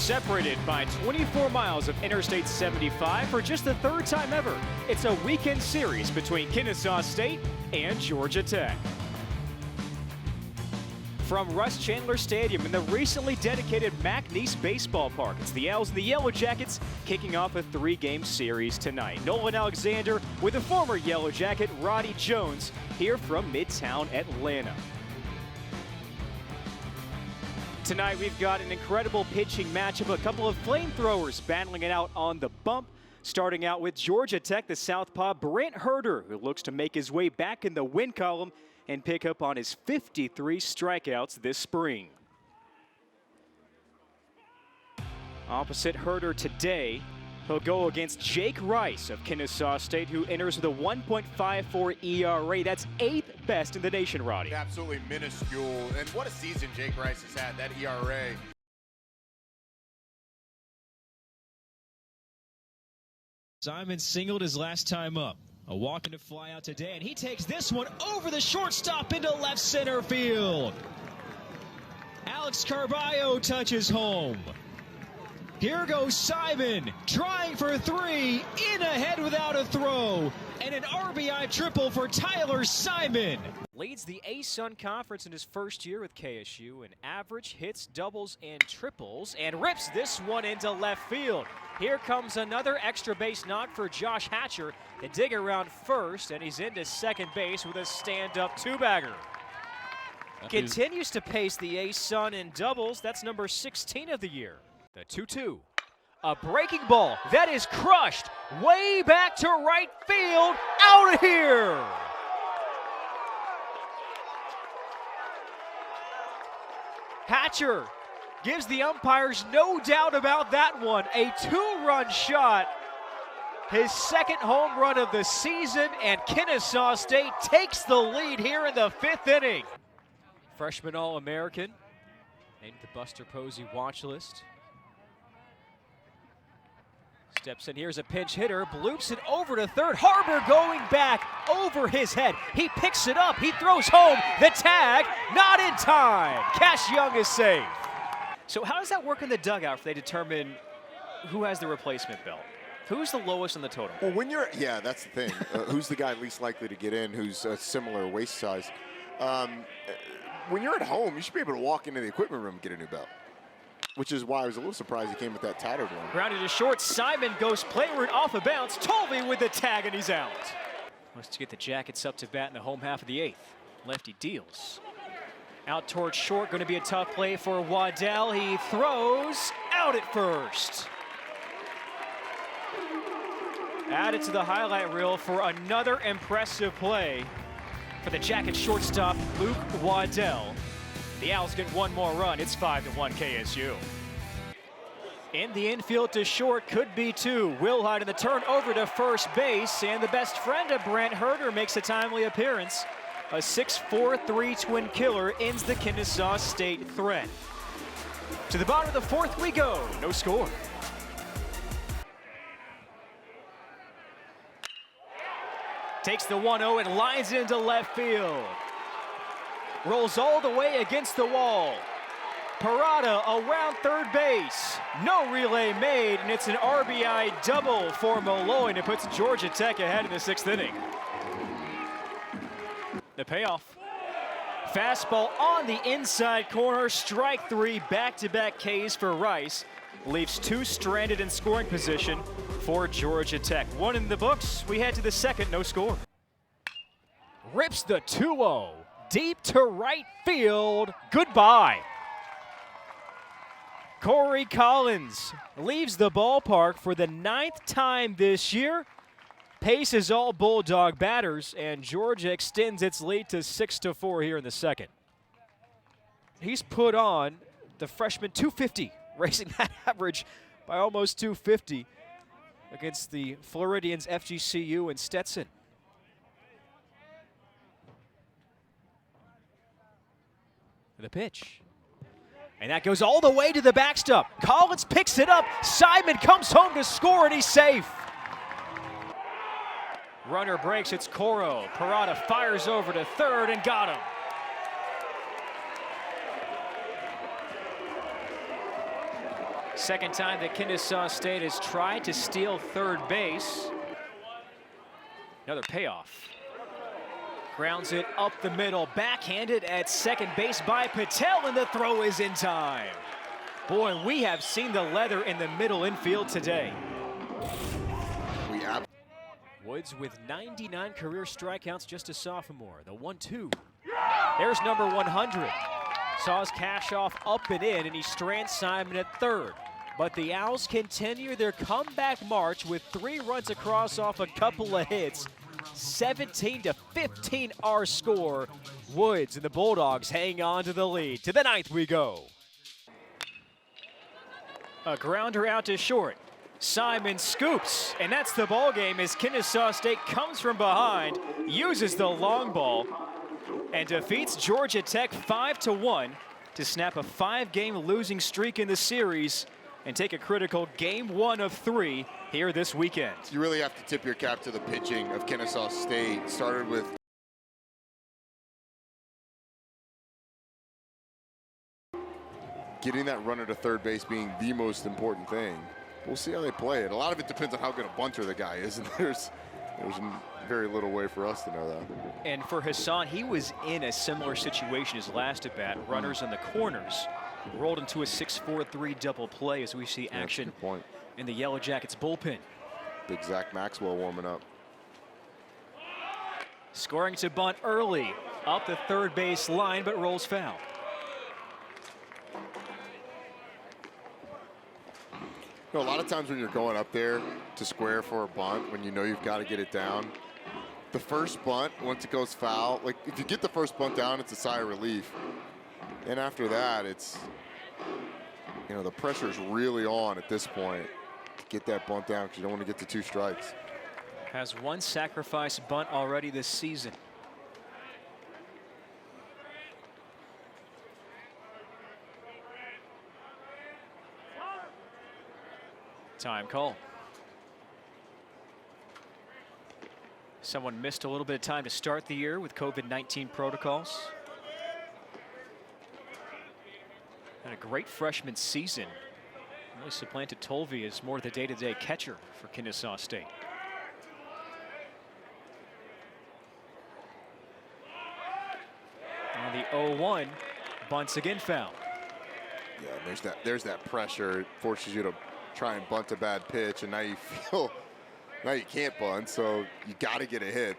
separated by 24 miles of Interstate 75 for just the third time ever. It's a weekend series between Kennesaw State and Georgia Tech. From Russ Chandler Stadium in the recently dedicated McNeese Baseball Park, it's the Owls and the Yellow Jackets kicking off a three-game series tonight. Nolan Alexander with the former Yellow Jacket Roddy Jones here from Midtown Atlanta. Tonight we've got an incredible pitching matchup, a couple of flamethrowers battling it out on the bump. Starting out with Georgia Tech, the southpaw Brent Herder, who looks to make his way back in the win column and pick up on his 53 strikeouts this spring. Opposite Herder today, he'll go against Jake Rice of Kennesaw State, who enters with a 1.54 ERA. That's 8th best in the nation, Roddy. Absolutely minuscule. And what a season Jake Rice has had, that ERA. Simon singled his last time up. A walk into fly out today, and he takes this one over the shortstop into left center field. Alex Carballo touches home. Here goes Simon, trying for three, in ahead without a throw, and an RBI triple for Tyler Simon. Leads the A-Sun Conference in his first year with KSU in average hits, doubles, and triples, and rips this one into left field. Here comes another extra base knock for Josh Hatcher. The dig around first, and he's into second base with a stand-up two-bagger. Continues to pace the A-Sun in doubles. That's number 16 of the year. The 2-2. A breaking ball that is crushed way back to right field. Out of here. Hatcher gives the umpires no doubt about that one. A two-run shot. His second home run of the season, and Kennesaw State takes the lead here in the 5th inning. Freshman All-American, named the Buster Posey watch list. Steps in, here's a pinch hitter, bloops it over to third. Harbor going back over his head. He picks it up, he throws home, the tag, not in time. Cash Young is safe. So how does that work in the dugout if they determine who has the replacement belt? Who's the lowest in the totem? Well, when you're, yeah, that's the thing. Who's the guy least likely to get in, who's a similar waist size? When you're at home, you should be able to walk into the equipment room and get a new belt, which is why I was a little surprised he came with that tattered one. Grounded to short, Simon goes playward off a bounce. Tolby with the tag, and he's out. Wants to get the Jackets up to bat in the home half of the 8th. Lefty deals. Out towards short, going to be a tough play for Waddell. He throws out at first. Added to the highlight reel for another impressive play for the Jackets shortstop, Luke Waddell. The Owls get one more run. It's 5-1 KSU. In the infield to short, could be two. Wilhite in the turn over to first base, and the best friend of Brent Herder makes a timely appearance. A 6'4" twin killer ends the Kennesaw State threat. To the bottom of the 4th we go. No score. Takes the 1-0 and lines it into left field. Rolls all the way against the wall. Parada around third base. No relay made, and it's an RBI double for Malloy, and it puts Georgia Tech ahead in the 6th inning. The payoff. Fastball on the inside corner. Strike 3, back-to-back Ks for Rice. Leaves 2 stranded in scoring position for Georgia Tech. 1 in the books. We head to the 2nd, no score. Rips the 2-0. Deep to right field. Goodbye. Corey Collins leaves the ballpark for the 9th time this year. Paces all Bulldog batters, and Georgia extends its lead to 6-4 here in the 2nd. He's put on the freshman 250, raising that average by almost 250 against the Floridians, FGCU, and Stetson. The pitch. And that goes all the way to the backstop. Collins picks it up. Simon comes home to score, and he's safe. Runner breaks, it's Coro. Parada fires over to third and got him. Second time that Kennesaw State has tried to steal third base. Another payoff. Grounds it up the middle, backhanded at second base by Patel, and the throw is in time. Boy, we have seen the leather in the middle infield today. Woods with 99 career strikeouts, just a sophomore. The 1-2. There's number 100. Saws cash off up and in, and he strands Simon at third. But the Owls continue their comeback march with 3 runs across off a couple of hits. 17-15 our score. Woods and the Bulldogs hang on to the lead. To the 9th we go. A grounder out to short. Simon scoops, and that's the ball game as Kennesaw State comes from behind, uses the long ball, and defeats Georgia Tech 5-1 to snap a 5-game losing streak in the series and take a critical game 1 of 3 here this weekend. You really have to tip your cap to the pitching of Kennesaw State. Started with getting that runner to third base being the most important thing. We'll see how they play it. A lot of it depends on how good a bunter the guy is, and there's very little way for us to know that. And for Hassan, he was in a similar situation as last at bat. Runners in the corners, rolled into a 6-4-3 double play as we see action in the Yellow Jackets bullpen. Big Zach Maxwell warming up. Scoring to bunt early, up the third base line, but rolls foul. You know, a lot of times when you're going up there to square for a bunt, when you know you've got to get it down, the first bunt, once it goes foul, like if you get the first bunt down, it's a sigh of relief. And after that, it's, you know, the pressure is really on at this point to get that bunt down because you don't want to get to 2 strikes. Has 1 sacrifice bunt already this season. Time call. Someone missed a little bit of time to start the year with COVID-19 protocols. And a great freshman season. Really supplanted Tolvey as more the day-to-day catcher for Kennesaw State. On the 0-1, bunts again foul. Yeah, there's that pressure. It forces you to try and bunt a bad pitch, and now you feel now you can't bunt, so you got to get a hit.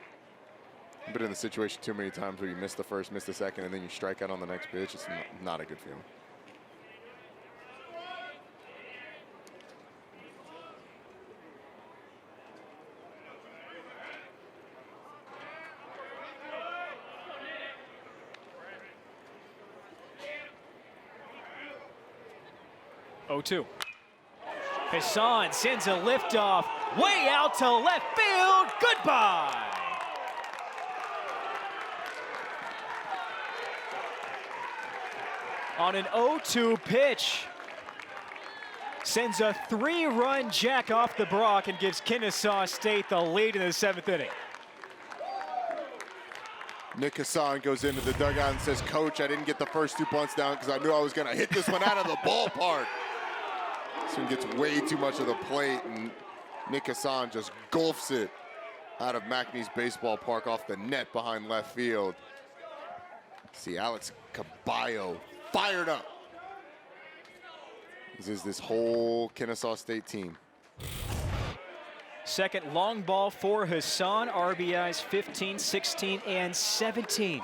I've been in the situation too many times where you miss the first, miss the second, and then you strike out on the next pitch. It's not a good feeling. Oh-2. Hassan sends a liftoff way out to left field. Goodbye. On an 0-2 pitch, sends a 3-run jack off the Brock and gives Kennesaw State the lead in the 7th inning. Nick Hassan goes into the dugout and says, "Coach, I didn't get the first 2 bunts down because I knew I was going to hit this one out of the ballpark." This one gets way too much of the plate, and Nick Hassan just gulfs it out of McNeese Baseball Park off the net behind left field. See Alex Caballo fired up. This is this whole Kennesaw State team. Second long ball for Hassan. RBIs 15, 16, and 17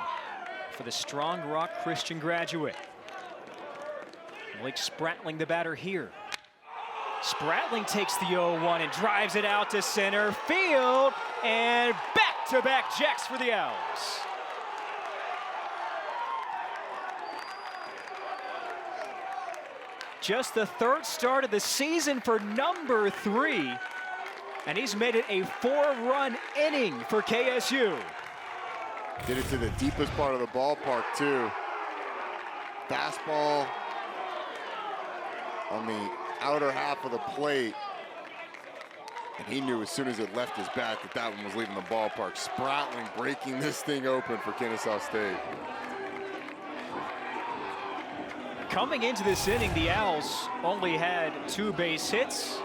for the Strong Rock Christian graduate. Blake Spratling, the batter here. Spratling takes the 0-1 and drives it out to center field, and back-to-back jacks for the Owls. Just the 3rd start of the season for number 3, and he's made it a 4-run inning for KSU. Did it to the deepest part of the ballpark, too. Fastball on the outer half of the plate. And he knew as soon as it left his bat that that one was leaving the ballpark. Spratling breaking this thing open for Kennesaw State. Coming into this inning, the Owls only had 2 base hits.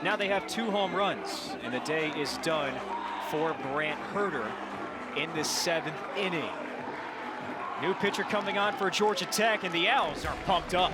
Now they have 2 home runs, and the day is done for Brant Herter in the 7th inning. New pitcher coming on for Georgia Tech, and the Owls are pumped up.